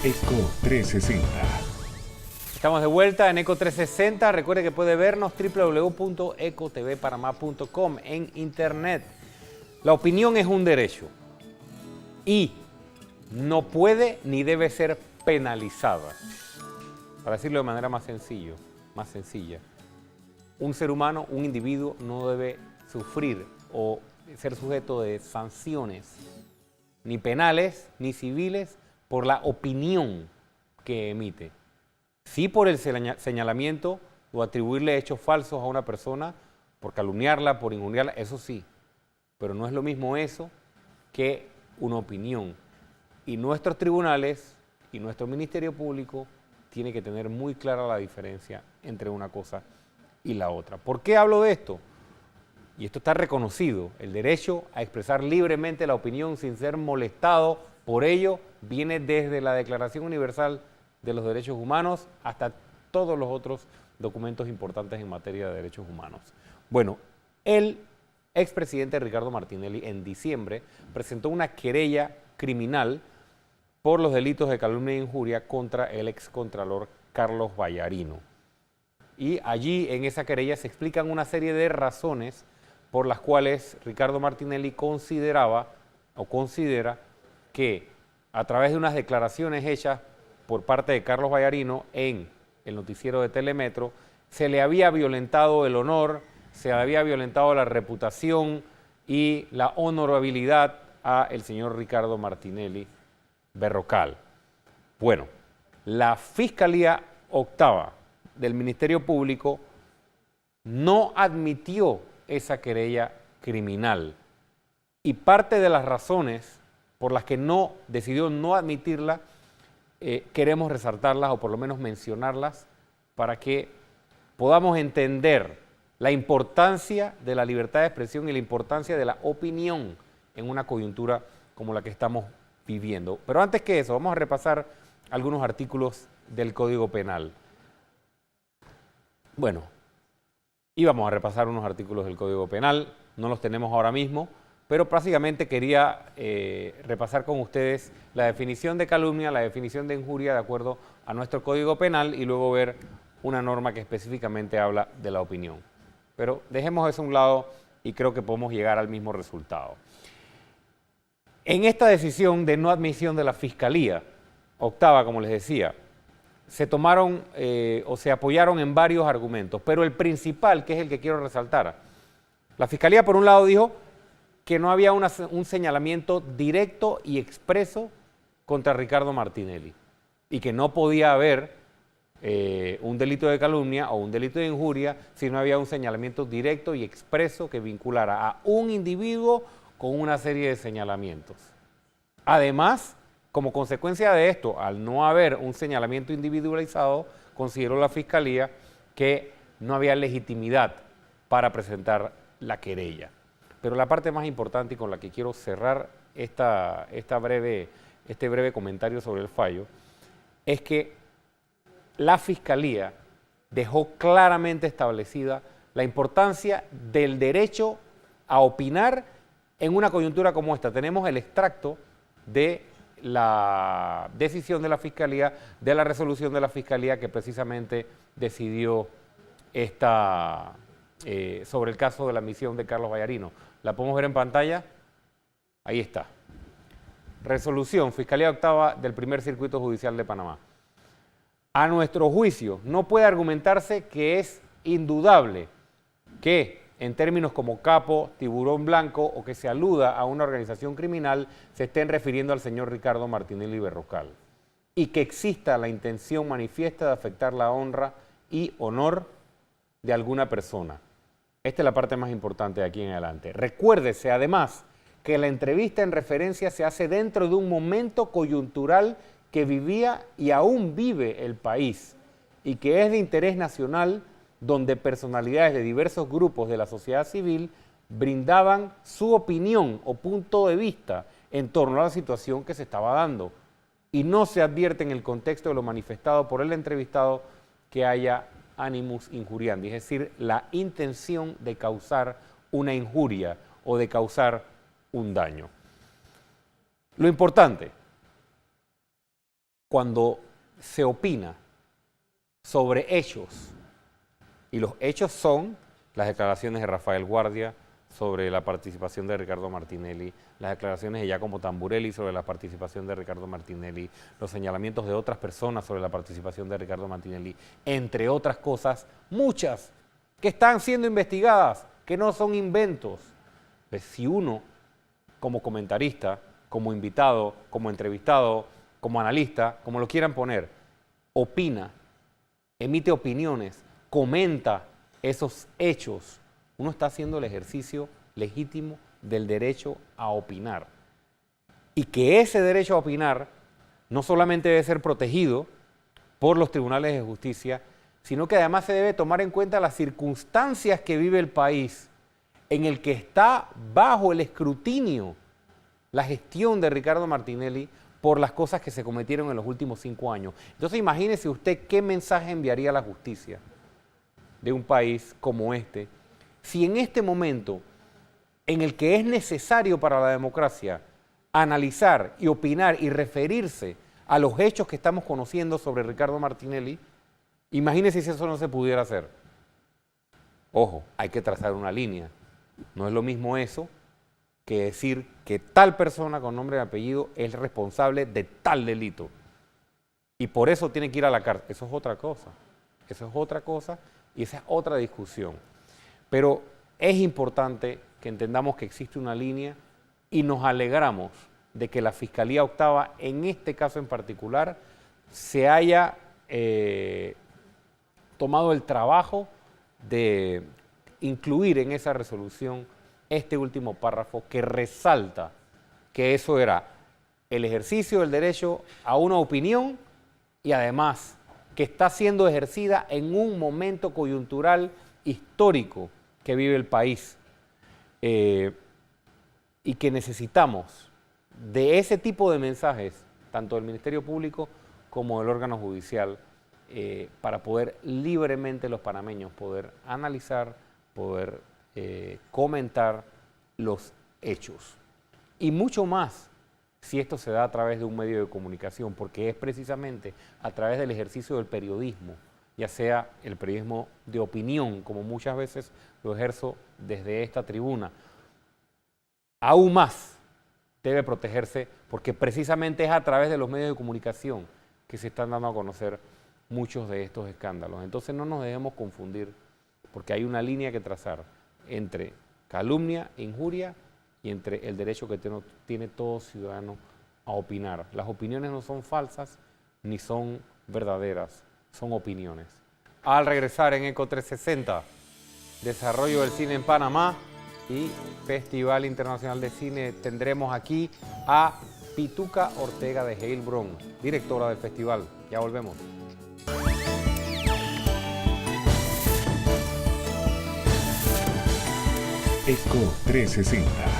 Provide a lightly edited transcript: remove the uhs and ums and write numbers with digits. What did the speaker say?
Eco 360. Estamos de vuelta en Eco 360. Recuerde que puede vernos www.ecotvpanamá.com en internet. La opinión es un derecho y no puede ni debe ser penalizada. Para decirlo de manera más sencilla, un ser humano, un individuo no debe sufrir o ser sujeto de sanciones, ni penales ni civiles, por la opinión que emite. Sí por el señalamiento o atribuirle hechos falsos a una persona, por calumniarla, por injuriarla, eso sí. Pero no es lo mismo eso que una opinión. Y nuestros tribunales y nuestro Ministerio Público tiene que tener muy clara la diferencia entre una cosa y la otra. ¿Por qué hablo de esto? Y esto está reconocido, el derecho a expresar libremente la opinión sin ser molestado por ello viene desde la Declaración Universal de los Derechos Humanos hasta todos los otros documentos importantes en materia de derechos humanos. Bueno, el expresidente Ricardo Martinelli en diciembre presentó una querella criminal por los delitos de calumnia e injuria contra el excontralor Carlos Vallarino. Y allí en esa querella se explican una serie de razones por las cuales Ricardo Martinelli considera que a través de unas declaraciones hechas por parte de Carlos Vallarino en el noticiero de Telemetro, se le había violentado el honor, se había violentado la reputación y la honorabilidad a el señor Ricardo Martinelli Berrocal. Bueno, la Fiscalía Octava del Ministerio Público no admitió esa querella criminal y parte de las razones por las que decidió no admitirla, queremos resaltarlas o por lo menos mencionarlas para que podamos entender la importancia de la libertad de expresión y la importancia de la opinión en una coyuntura como la que estamos viviendo. Pero antes que eso, vamos a repasar algunos artículos del Código Penal. Bueno, íbamos a repasar unos artículos del Código Penal, no los tenemos ahora mismo, pero básicamente quería repasar con ustedes la definición de calumnia, la definición de injuria de acuerdo a nuestro Código Penal y luego ver una norma que específicamente habla de la opinión. Pero dejemos eso a un lado y creo que podemos llegar al mismo resultado. En esta decisión de no admisión de la Fiscalía Octava, como les decía, se tomaron o se apoyaron en varios argumentos, pero el principal, que es el que quiero resaltar, la Fiscalía por un lado dijo que no había un señalamiento directo y expreso contra Ricardo Martinelli y que no podía haber un delito de calumnia o un delito de injuria si no había un señalamiento directo y expreso que vinculara a un individuo con una serie de señalamientos. Además, como consecuencia de esto, al no haber un señalamiento individualizado, consideró la Fiscalía que no había legitimidad para presentar la querella. Pero la parte más importante y con la que quiero cerrar este breve comentario sobre el fallo es que la Fiscalía dejó claramente establecida la importancia del derecho a opinar en una coyuntura como esta. Tenemos el extracto de la decisión de la Fiscalía, de la resolución de la Fiscalía que precisamente decidió sobre el caso de la admisión de Carlos Vallarino. ¿La podemos ver en pantalla? Ahí está. Resolución, Fiscalía Octava del Primer Circuito Judicial de Panamá. A nuestro juicio, no puede argumentarse que es indudable que en términos como capo, tiburón blanco o que se aluda a una organización criminal, se estén refiriendo al señor Ricardo Martinelli Berrocal y que exista la intención manifiesta de afectar la honra y honor de alguna persona. Esta es la parte más importante de aquí en adelante. Recuérdese además que la entrevista en referencia se hace dentro de un momento coyuntural que vivía y aún vive el país y que es de interés nacional, donde personalidades de diversos grupos de la sociedad civil brindaban su opinión o punto de vista en torno a la situación que se estaba dando. Y no se advierte en el contexto de lo manifestado por el entrevistado que haya animus injuriandi, es decir, la intención de causar una injuria o de causar un daño. Lo importante, cuando se opina sobre hechos, y los hechos son las declaraciones de Rafael Guardia sobre la participación de Ricardo Martinelli, las declaraciones de Giacomo Tamburelli sobre la participación de Ricardo Martinelli, los señalamientos de otras personas sobre la participación de Ricardo Martinelli, entre otras cosas, muchas que están siendo investigadas, que no son inventos. Pues si uno, como comentarista, como invitado, como entrevistado, como analista, como lo quieran poner, opina, emite opiniones, comenta esos hechos, uno está haciendo el ejercicio legítimo del derecho a opinar. Y que ese derecho a opinar no solamente debe ser protegido por los tribunales de justicia, sino que además se debe tomar en cuenta las circunstancias que vive el país, en el que está bajo el escrutinio la gestión de Ricardo Martinelli por las cosas que se cometieron en los últimos 5 años. Entonces imagínese usted qué mensaje enviaría a la justicia de un país como este, si en este momento en el que es necesario para la democracia analizar y opinar y referirse a los hechos que estamos conociendo sobre Ricardo Martinelli, imagínese si eso no se pudiera hacer. Ojo, hay que trazar una línea. No es lo mismo eso que decir que tal persona con nombre y apellido es responsable de tal delito. Y por eso tiene que ir a la cárcel. Eso es otra cosa. Eso es otra cosa y esa es otra discusión. Pero es importante que entendamos que existe una línea y nos alegramos de que la Fiscalía Octava, en este caso en particular, se haya tomado el trabajo de incluir en esa resolución este último párrafo que resalta que eso era el ejercicio del derecho a una opinión y además que está siendo ejercida en un momento coyuntural histórico que vive el país y que necesitamos de ese tipo de mensajes, tanto del Ministerio Público como del órgano judicial, para poder libremente los panameños poder analizar, poder comentar los hechos. Y mucho más si esto se da a través de un medio de comunicación, porque es precisamente a través del ejercicio del periodismo, ya sea el periodismo de opinión, como muchas veces lo ejerzo desde esta tribuna, aún más debe protegerse, porque precisamente es a través de los medios de comunicación que se están dando a conocer muchos de estos escándalos. Entonces no nos dejemos confundir, porque hay una línea que trazar entre calumnia, injuria y entre el derecho que tiene todo ciudadano a opinar. Las opiniones no son falsas ni son verdaderas, son opiniones. Al regresar en Eco 360, desarrollo del cine en Panamá y Festival Internacional de Cine, tendremos aquí a Pituca Ortega de Heilbronn, directora del festival. Ya volvemos. Eco 360.